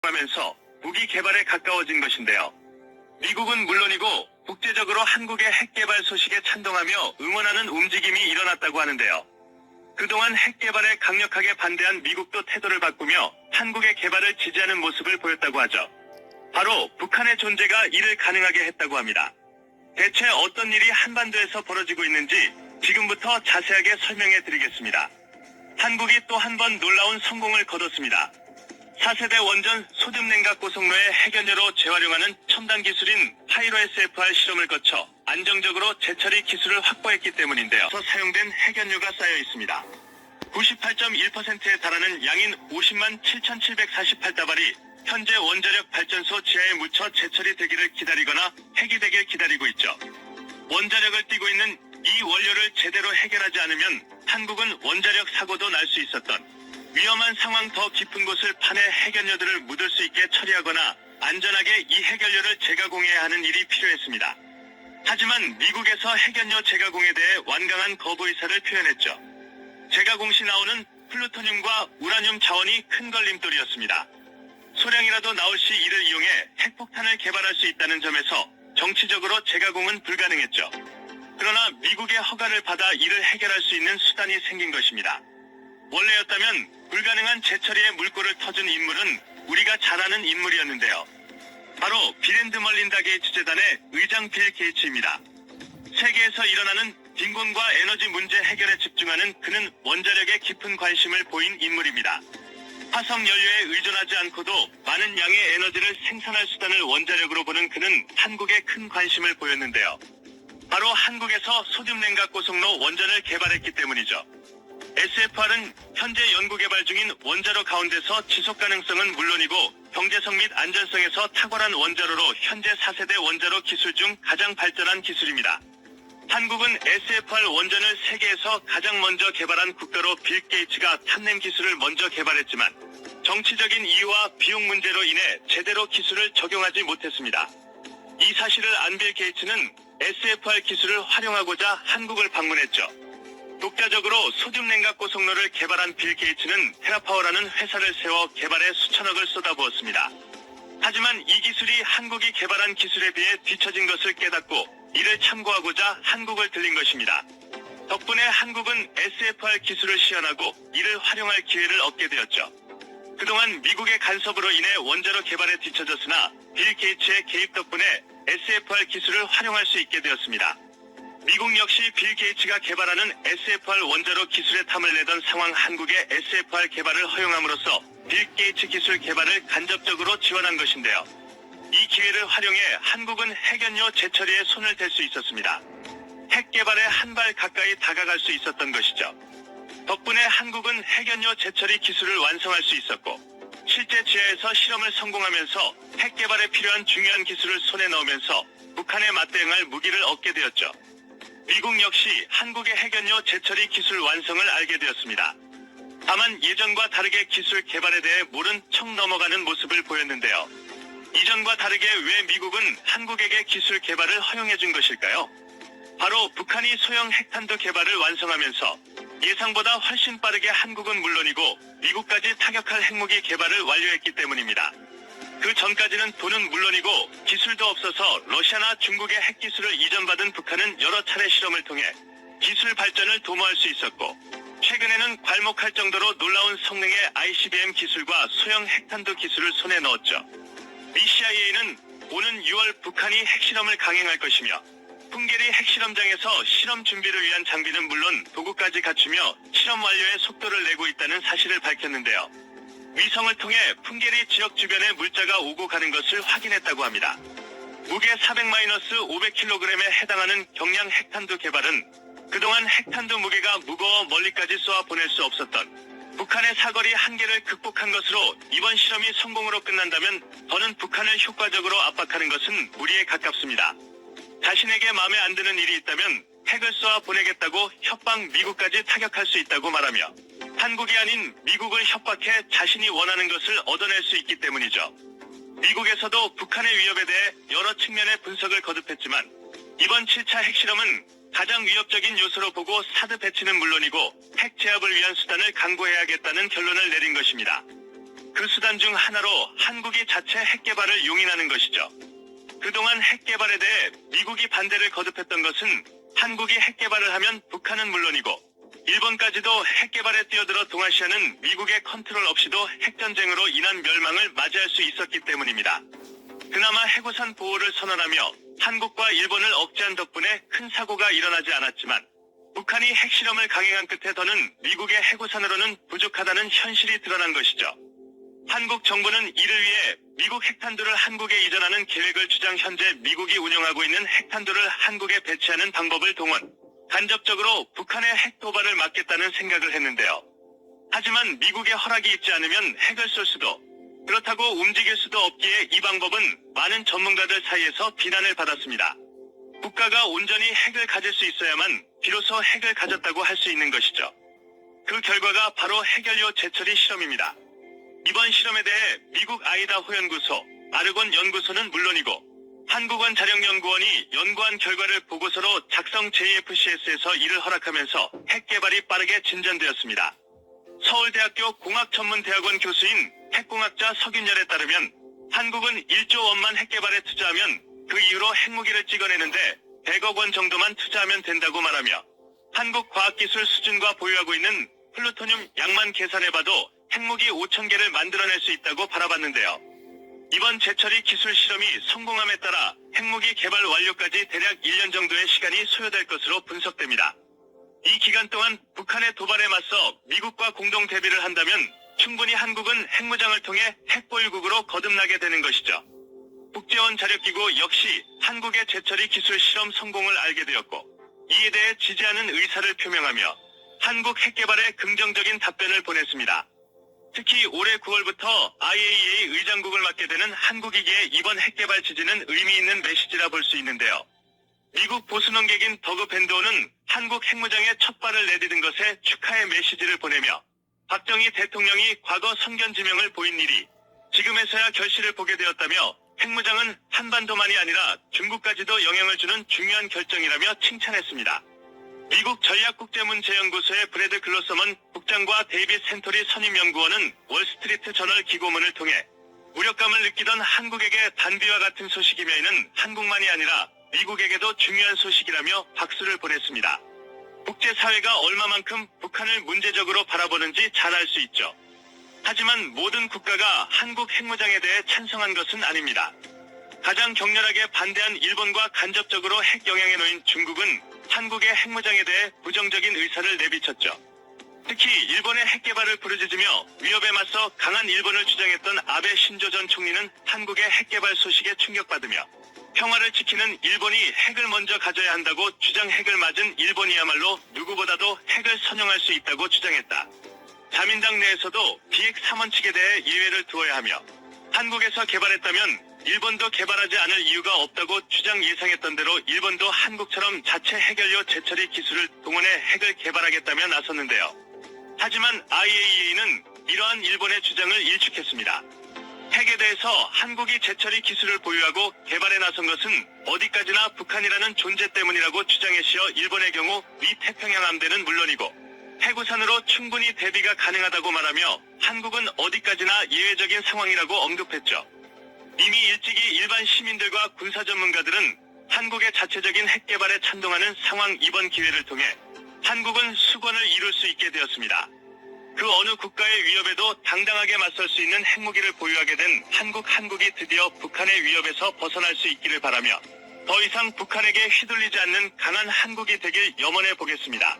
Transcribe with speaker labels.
Speaker 1: 하면서 무기 개발에 가까워진 것인데요. 미국은 물론이고 국제적으로 한국의 핵 개발 소식에 찬동하며 응원하는 움직임이 일어났다고 하는데요. 그동안 핵 개발에 강력하게 반대한 미국도 태도를 바꾸며 한국의 개발을 지지하는 모습을 보였다고 하죠. 바로 북한의 존재가 이를 가능하게 했다고 합니다. 대체 어떤 일이 한반도에서 벌어지고 있는지 지금부터 자세하게 설명해 드리겠습니다. 한국이 또 한 번 놀라운 성공을 거뒀습니다. 4세대 원전 소듐 냉각 고속로의 핵연료로 재활용하는 첨단 기술인 파이로 SFR 실험을 거쳐 안정적으로 재처리 기술을 확보했기 때문인데요. 사용된 핵연료가 쌓여 있습니다. 98.1%에 달하는 양인 50만 7,748다발이 현재 원자력 발전소 지하에 묻혀 재처리되기를 기다리거나 해기되길 기다리고 있죠. 원자력을 띠고 있는 이 원료를 제대로 해결하지 않으면 한국은 원자력 사고도 날 수 있었던 위험한 상황 더 깊은 곳을 파내 핵연료들을 묻을 수 있게 처리하거나 안전하게 이 핵연료를 재가공해야 하는 일이 필요했습니다. 하지만 미국에서 핵연료 재가공에 대해 완강한 거부 의사를 표현했죠. 재가공 시 나오는 플루토늄과 우라늄 자원이 큰 걸림돌이었습니다. 소량이라도 나올 시 이를 이용해 핵폭탄을 개발할 수 있다는 점에서 정치적으로 재가공은 불가능했죠. 그러나 미국의 허가를 받아 이를 해결할 수 있는 수단이 생긴 것입니다. 원래였다면 불가능한 재처리의 물꼬를 터준 인물은 우리가 잘 아는 인물이었는데요. 바로 빌 앤드 멀린다 게이츠 재단의 의장 빌 게이츠입니다. 세계에서 일어나는 빈곤과 에너지 문제 해결에 집중하는 그는 원자력에 깊은 관심을 보인 인물입니다. 화석 연료에 의존하지 않고도 많은 양의 에너지를 생산할 수단을 원자력으로 보는 그는 한국에 큰 관심을 보였는데요. 바로 한국에서 소듐 냉각 고속로 원전을 개발했기 때문이죠. SFR은 현재 연구개발 중인 원자로 가운데서 지속가능성은 물론이고 경제성 및 안전성에서 탁월한 원자로로 현재 4세대 원자로 기술 중 가장 발전한 기술입니다. 한국은 SFR 원전을 세계에서 가장 먼저 개발한 국가로 빌 게이츠가 탐낸 기술을 먼저 개발했지만 정치적인 이유와 비용 문제로 인해 제대로 기술을 적용하지 못했습니다. 이 사실을 안 빌 게이츠는 SFR 기술을 활용하고자 한국을 방문했죠. 독자적으로 소듐 냉각 고속로를 개발한 빌 게이츠는 테라파워라는 회사를 세워 개발에 수천억을 쏟아부었습니다. 하지만 이 기술이 한국이 개발한 기술에 비해 뒤처진 것을 깨닫고 이를 참고하고자 한국을 들린 것입니다. 덕분에 한국은 SFR 기술을 시연하고 이를 활용할 기회를 얻게 되었죠. 그동안 미국의 간섭으로 인해 원자로 개발에 뒤처졌으나 빌 게이츠의 개입 덕분에 SFR 기술을 활용할 수 있게 되었습니다. 미국 역시 빌 게이츠가 개발하는 SFR 원자로 기술에 탐을 내던 상황 한국의 SFR 개발을 허용함으로써 빌 게이츠 기술 개발을 간접적으로 지원한 것인데요. 이 기회를 활용해 한국은 핵연료 재처리에 손을 댈 수 있었습니다. 핵 개발에 한 발 가까이 다가갈 수 있었던 것이죠. 덕분에 한국은 핵연료 재처리 기술을 완성할 수 있었고 실제 지하에서 실험을 성공하면서 핵 개발에 필요한 중요한 기술을 손에 넣으면서 북한에 맞대응할 무기를 얻게 되었죠. 미국 역시 한국의 핵연료 재처리 기술 완성을 알게 되었습니다. 다만 예전과 다르게 기술 개발에 대해 모른 척 넘어가는 모습을 보였는데요. 이전과 다르게 왜 미국은 한국에게 기술 개발을 허용해 준 것일까요? 바로 북한이 소형 핵탄두 개발을 완성하면서 예상보다 훨씬 빠르게 한국은 물론이고 미국까지 타격할 핵무기 개발을 완료했기 때문입니다. 그 전까지는 돈은 물론이고 기술도 없어서 러시아나 중국의 핵기술을 이전받은 북한은 여러 차례 실험을 통해 기술 발전을 도모할 수 있었고 최근에는 괄목할 정도로 놀라운 성능의 ICBM 기술과 소형 핵탄두 기술을 손에 넣었죠. 미 CIA는 오는 6월 북한이 핵실험을 강행할 것이며 풍계리 핵실험장에서 실험 준비를 위한 장비는 물론 도구까지 갖추며 실험 완료에 속도를 내고 있다는 사실을 밝혔는데요. 위성을 통해 풍계리 지역 주변에 물자가 오고 가는 것을 확인했다고 합니다. 무게 400-500kg에 해당하는 경량 핵탄두 개발은 그동안 핵탄두 무게가 무거워 멀리까지 쏘아 보낼 수 없었던 북한의 사거리 한계를 극복한 것으로 이번 실험이 성공으로 끝난다면 더는 북한을 효과적으로 압박하는 것은 무리에 가깝습니다. 자신에게 마음에 안 드는 일이 있다면 핵을 쏘아 보내겠다고 협박 미국까지 타격할 수 있다고 말하며 한국이 아닌 미국을 협박해 자신이 원하는 것을 얻어낼 수 있기 때문이죠. 미국에서도 북한의 위협에 대해 여러 측면의 분석을 거듭했지만 이번 7차 핵실험은 가장 위협적인 요소로 보고 사드 배치는 물론이고 핵 제압을 위한 수단을 강구해야겠다는 결론을 내린 것입니다. 그 수단 중 하나로 한국이 자체 핵 개발을 용인하는 것이죠. 그동안 핵 개발에 대해 미국이 반대를 거듭했던 것은 한국이 핵 개발을 하면 북한은 물론이고 일본까지도 핵 개발에 뛰어들어 동아시아는 미국의 컨트롤 없이도 핵전쟁으로 인한 멸망을 맞이할 수 있었기 때문입니다. 그나마 해구산 보호를 선언하며 한국과 일본을 억제한 덕분에 큰 사고가 일어나지 않았지만 북한이 핵실험을 강행한 끝에 더는 미국의 해구산으로는 부족하다는 현실이 드러난 것이죠. 한국 정부는 이를 위해 미국 핵탄두를 한국에 이전하는 계획을 주장 현재 미국이 운영하고 있는 핵탄두를 한국에 배치하는 방법을 동원, 간접적으로 북한의 핵 도발을 막겠다는 생각을 했는데요. 하지만 미국의 허락이 있지 않으면 핵을 쏠 수도, 그렇다고 움직일 수도 없기에 이 방법은 많은 전문가들 사이에서 비난을 받았습니다. 국가가 온전히 핵을 가질 수 있어야만 비로소 핵을 가졌다고 할 수 있는 것이죠. 그 결과가 바로 핵연료 재처리 실험입니다. 이번 실험에 대해 미국 아이다호 연구소, 아르곤 연구소는 물론이고 한국원 자력연구원이 연구한 결과를 보고서로 작성 JFCS에서 이를 허락하면서 핵 개발이 빠르게 진전되었습니다. 서울대학교 공학전문대학원 교수인 핵공학자 석윤열에 따르면 한국은 1조 원만 핵 개발에 투자하면 그 이후로 핵무기를 찍어내는데 100억 원 정도만 투자하면 된다고 말하며 한국 과학기술 수준과 보유하고 있는 플루토늄 양만 계산해봐도 핵무기 5,000개를 만들어낼 수 있다고 바라봤는데요. 이번 재처리 기술 실험이 성공함에 따라 핵무기 개발 완료까지 대략 1년 정도의 시간이 소요될 것으로 분석됩니다. 이 기간 동안 북한의 도발에 맞서 미국과 공동 대비를 한다면 충분히 한국은 핵무장을 통해 핵보유국으로 거듭나게 되는 것이죠. 국제원 자력기구 역시 한국의 재처리 기술 실험 성공을 알게 되었고 이에 대해 지지하는 의사를 표명하며 한국 핵 개발에 긍정적인 답변을 보냈습니다. 특히 올해 9월부터 IAEA 의장국을 맡게 되는 한국이기에 이번 핵 개발 지지는 의미 있는 메시지라 볼 수 있는데요. 미국 보수논객인 더그 밴도는 한국 핵무장에 첫 발을 내디딘 것에 축하의 메시지를 보내며 박정희 대통령이 과거 선견 지명을 보인 일이 지금에서야 결실을 보게 되었다며 핵무장은 한반도만이 아니라 중국까지도 영향을 주는 중요한 결정이라며 칭찬했습니다. 미국 전략국제문제연구소의 브래드 글로서먼 국장과 데이빗 센토리 선임연구원은 월스트리트 저널 기고문을 통해 무력감을 느끼던 한국에게 단비와 같은 소식이며이는 한국만이 아니라 미국에게도 중요한 소식이라며 박수를 보냈습니다. 국제사회가 얼마만큼 북한을 문제적으로 바라보는지 잘 알 수 있죠. 하지만 모든 국가가 한국 핵무장에 대해 찬성한 것은 아닙니다. 가장 격렬하게 반대한 일본과 간접적으로 핵 영향에 놓인 중국은 한국의 핵무장에 대해 부정적인 의사를 내비쳤죠. 특히 일본의 핵 개발을 부르짖으며 위협에 맞서 강한 일본을 주장했던 아베 신조 전 총리는 한국의 핵 개발 소식에 충격받으며 평화를 지키는 일본이 핵을 먼저 가져야 한다고 주장 핵을 맞은 일본이야말로 누구보다도 핵을 선용할 수 있다고 주장했다. 자민당 내에서도 비핵 3원칙에 대해 예외를 두어야 하며 한국에서 개발했다면 일본도 개발하지 않을 이유가 없다고 주장 예상했던 대로 일본도 한국처럼 자체 핵연료 재처리 기술을 동원해 핵을 개발하겠다며 나섰는데요. 하지만 IAEA는 이러한 일본의 주장을 일축했습니다. 핵에 대해서 한국이 재처리 기술을 보유하고 개발에 나선 것은 어디까지나 북한이라는 존재 때문이라고 주장해 씌어 일본의 경우 미 태평양 함대는 물론이고 해구산으로 충분히 대비가 가능하다고 말하며 한국은 어디까지나 예외적인 상황이라고 언급했죠. 이미 일찍이 일반 시민들과 군사 전문가들은 한국의 자체적인 핵 개발에 찬동하는 상황 이번 기회를 통해 한국은 수건을 이룰 수 있게 되었습니다. 그 어느 국가의 위협에도 당당하게 맞설 수 있는 핵무기를 보유하게 된 한국이 드디어 북한의 위협에서 벗어날 수 있기를 바라며 더 이상 북한에게 휘둘리지 않는 강한 한국이 되길 염원해 보겠습니다.